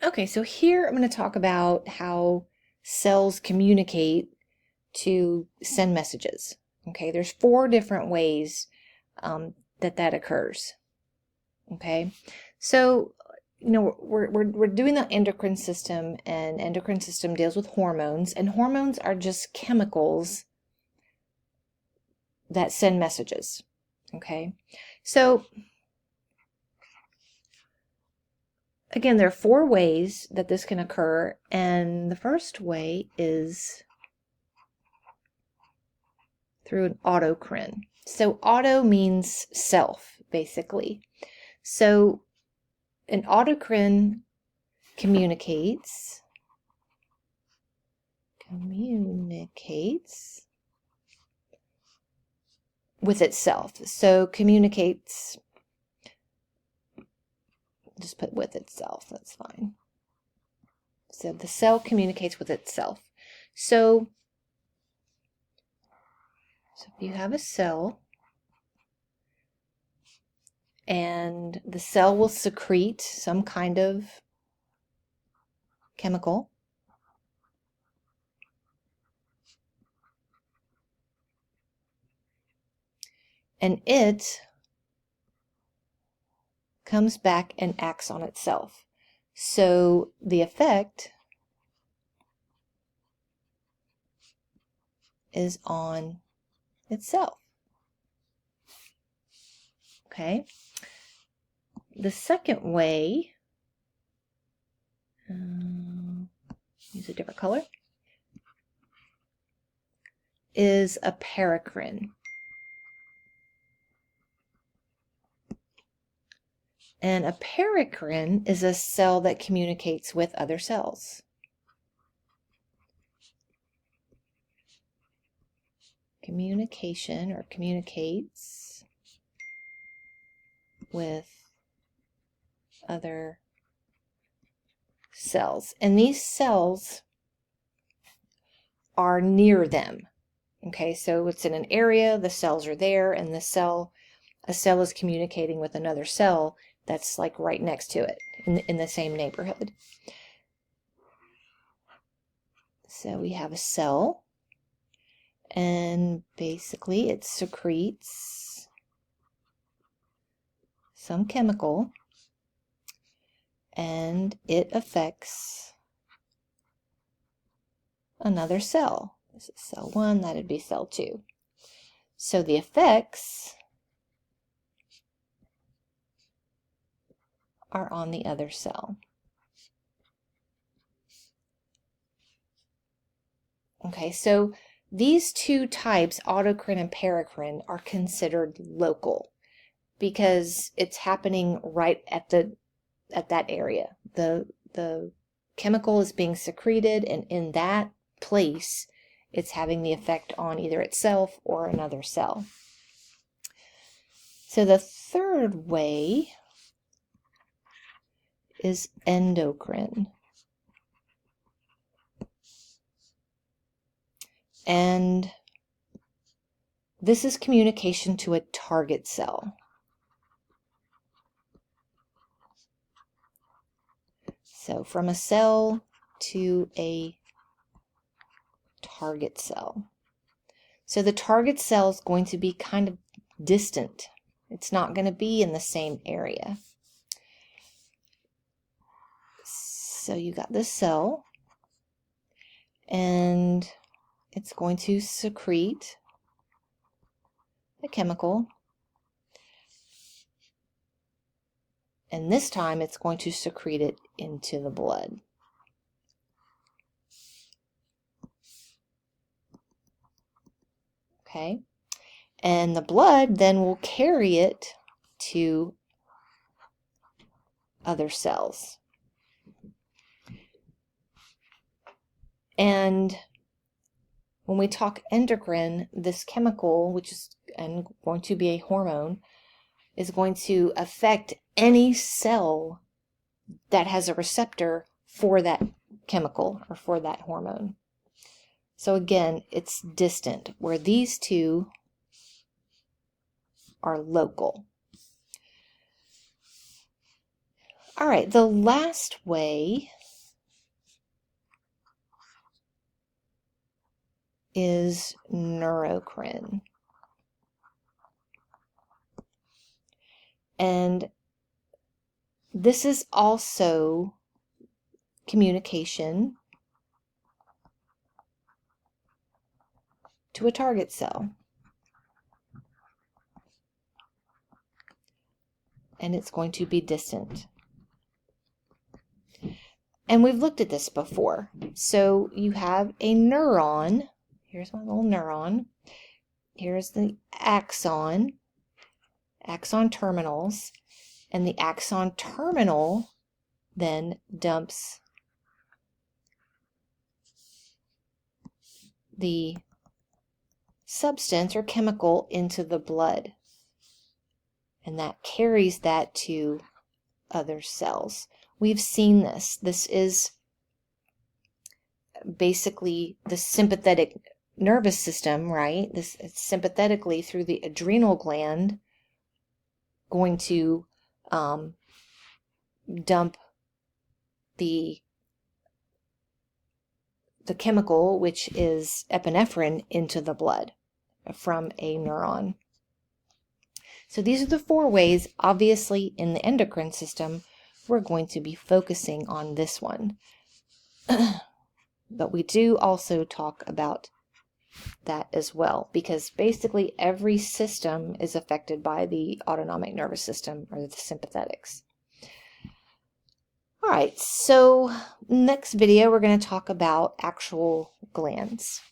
Okay, so here I'm going to talk about how cells communicate to send messages. Okay, there's 4 different ways that occurs. Okay, so we're doing the endocrine system, and endocrine system deals with hormones, and hormones are just chemicals that send messages. Okay, so again, there are 4 ways that this can occur, and the first way is through an autocrine. So auto means self, basically. So an autocrine communicates with itself. So communicates, just put with itself, that's fine. So the cell communicates with itself. So if you have a cell, and the cell will secrete some kind of chemical, and it comes back and acts on itself. So the effect is on itself. Okay. The second way, use a different color, is a paracrine. And a paracrine is a cell that communicates with other cells. Communication, or communicates with other cells. And these cells are near them. Okay, so it's in an area, the cells are there, and a cell is communicating with another cell that's like right next to it in the same neighborhood. So we have a cell, and basically it secretes some chemical, and it affects another cell. This is cell 1, that'd be cell 2. So the effects are on the other cell. Okay, so these 2 types, autocrine and paracrine, are considered local because it's happening right at that area. The chemical is being secreted, and in that place it's having the effect on either itself or another cell. So the third way is endocrine. And this is communication to a target cell. So from a cell to a target cell. So the target cell is going to be kind of distant. It's not going to be in the same area. So you got this cell, and it's going to secrete a chemical, and this time it's going to secrete it into the blood. Okay, and the blood then will carry it to other cells. And when we talk endocrine, this chemical, which is going to be a hormone, is going to affect any cell that has a receptor for that chemical or for that hormone. So again, it's distant, where these 2 are local. All right, the last way is neurocrine. And this is also communication to a target cell. And it's going to be distant. And we've looked at this before. So you have a neuron. Here's my little neuron. Here's the axon terminals. And the axon terminal then dumps the substance or chemical into the blood. And that carries that to other cells. We've seen this. This is basically the sympathetic nervous system, right? This is sympathetically through the adrenal gland going to dump the chemical, which is epinephrine, into the blood from a neuron. So these are the 4 ways. Obviously, in the endocrine system, we're going to be focusing on this one. But we do also talk about that as well, because basically every system is affected by the autonomic nervous system, or the sympathetics. All right, so next video we're going to talk about actual glands.